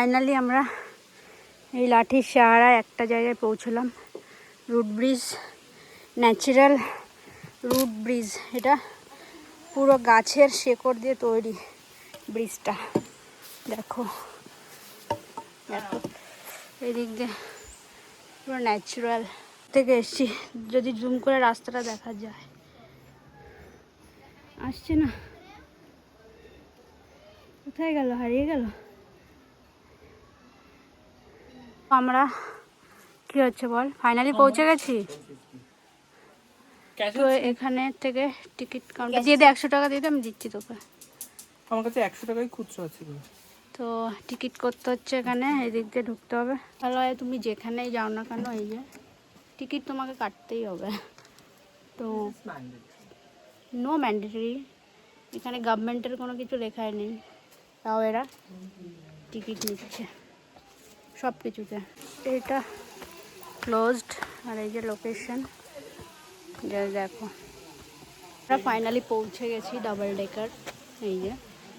Finally আমরা এই লাঠির সাহারায় একটা জায়গায় পৌঁছলাম। Root bridge, natural root bridge. এটা পুরো গাছের শেকড় দিয়ে তৈরি ব্রিজটা। দেখো দেখো এদিক দিয়ে পুরো ন্যাচারাল থেকে এসছি। যদি জুম করে রাস্তাটা দেখা যায়, আসছে না, কোথায় গেল, হারিয়ে গেল। আমরা কি হচ্ছে বল, ফাইনালি পৌঁছে গেছি। তো এখানে থেকে টিকিট কাউন্টার দিয়ে দে, 100 টাকা দিয়ে দে, আমি দিচ্ছি তোকে। আমার কাছে 100 টাকাই খুচরো আছে। তো টিকিট করতে হচ্ছে এখানে, এদিক দিয়ে ঢুকতে হবে। তাহলে হয় তুমি যেখানেই যাও না কেন, এই যে টিকিট তোমাকে কাটতেই হবে। তো নো ম্যান্ডেটরি, এখানে গভর্নমেন্টের কোনো কিছু লেখাই নেই, তাও এরা টিকিট নিচ্ছে সব কিছুতে। এটা ক্লোজড, আর এই যে লোকেশন দেখো। আমরা ফাইনালি পৌঁছে গেছি ডাবল ডেকার, এই যে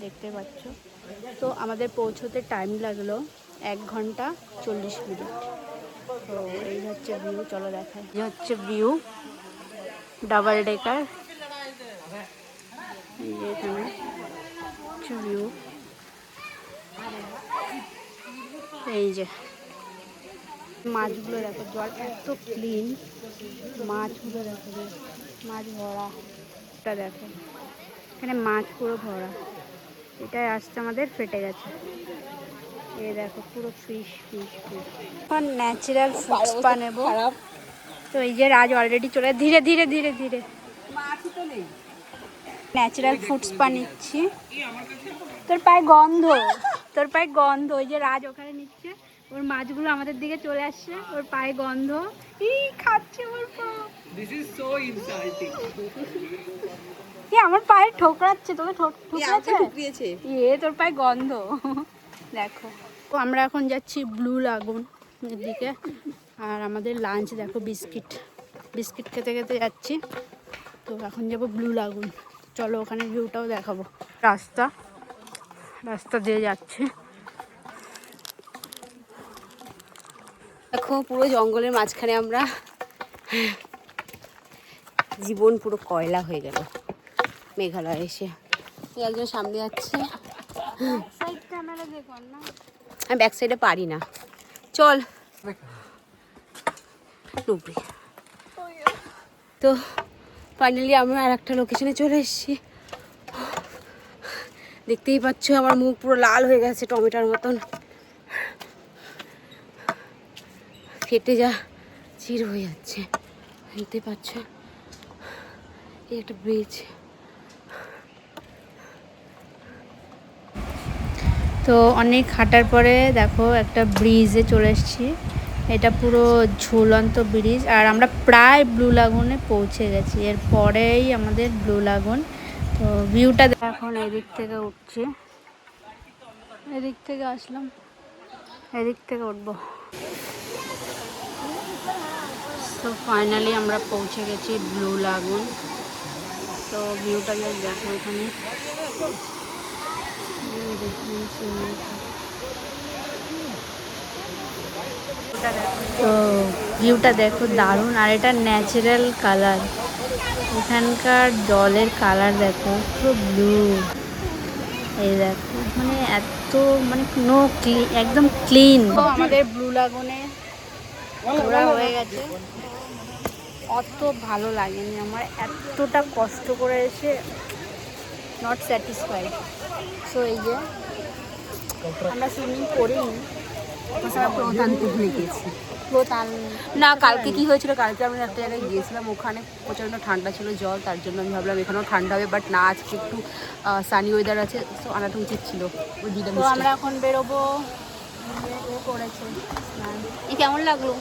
দেখতে পাচ্ছ। তো আমাদের পৌঁছতে টাইম লাগলো 1 ঘন্টা 40 মিনিট। তো এই হচ্ছে ভিউ, চলো দেখাই। এই হচ্ছে ভিউ ডাবল ডেকার, এই যে এখানে হচ্ছে ভিউ। এই যে মাছগুলো দেখো, জল এত ক্লিন, মাছগুলো দেখো, মাছ ভরা। এটা দেখো এখানে মাছ পুরো ভরা। এটাই আসতে আমাদের ফেটে গেছে। এই দেখো পুরো ফিশ ফিশ ফিশ। এখন ন্যাচারাল ফুড স্পা নেবো। তো এই যে রাজ অলরেডি চলে, ধীরে ধীরে ধীরে ধীরে। ন্যাচারাল ফুড স্পা নিচ্ছি। তোর পায়ে গন্ধ, তোর পায়ে গন্ধ। ওই যে রাজ ওখানে নিচ্ছে, ওর মাছগুলো আমাদের দিকে চলে আসছে, ওর পায়ে গন্ধ। ই খাচ্ছে ওর পা। This is so insulting. কি আমার পায়ে ঠোকরাচ্ছে, তোকে ঠুকরিয়েছে? তোর পায়ে গন্ধ। দেখো তো আমরা এখন যাচ্ছি ব্লু লাগুন এর দিকে। আর আমাদের লাঞ্চ দেখো, বিস্কিট বিস্কিট খেতে খেতে যাচ্ছি। তো এখন যাবো ব্লু লাগুন। চলো ওখানে ভিউটাও দেখাবো। রাস্তা রাস্তা দিয়ে যাচ্ছে, দেখো পুরো জঙ্গলের মাঝখানে আমরা। জীবন পুরো কয়লা হয়ে গেল মেঘালয় এসে। একজন সামনে যাচ্ছে, আমি ব্যাক সাইডে পারি না। চল তো ফাইনালি আমরা আর একটা লোকেশনে চলে এসেছি। দেখতেই পাচ্ছ আমার মুখ পুরো লাল হয়ে গেছে টমেটোর মতন, ফেটে যা চির হয়ে যাচ্ছে। দেখতে পাচ্ছ এই একটা ব্রিজ। তো অনেক হাঁটার পরে দেখো একটা ব্রিজে চলে এসেছি। এটা পুরো ঝুলন্ত ব্রিজ, আর আমরা প্রায় ব্লু লাগুনে পৌঁছে গেছি। এরপরেই আমাদের ব্লু লাগুন। তো ভিউটা এখন এদিক থেকে উঠছি, এদিক থেকে আসলাম, এদিক থেকে উঠবো। তো ফাইনালি আমরা পৌঁছে গেছি ব্লু লাগুন। তো ভিউটা দেখো এখানে, তো ভিউটা দেখো দারুণ। আর এটা ন্যাচারাল কালার, এখানকার জলের কালার দেখো পুরো ব্লু। এই দেখো মানে এত মানে নো ক্লিন, একদম ক্লিন। তো আমাদের ব্লু লাগুনে ঘোরা হয়ে গেছে। অত ভালো লাগেনি আমার, এতটা কষ্ট করে এসে নট স্যাটিসফাইড। সো এই যে আমরা সুইমিং করিনি, প্রধানকে ভুলে গিয়েছি। না কালকে কি হয়েছিল, কালকে আমরা একটা জায়গায় গিয়েছিলাম, ওখানে প্রচণ্ড ঠান্ডা ছিল জল, তার জন্য আমি ভাবলাম এখানেও ঠান্ডা হবে, বাট না, আজকে একটু সানি ওয়েদার আছে, সো আনাটা উচিত ছিল। ওই দিলাম। তো আমরা এখন বেরোবো। করেছে এই কেমন লাগলো?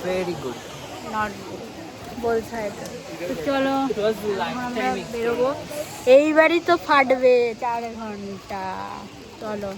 ভেরি গুড, নট গুড বলছে এটা। তো চলো আমরা বেরোবো, এইবারই তো ফাটবে 4 ঘন্টা। চলো।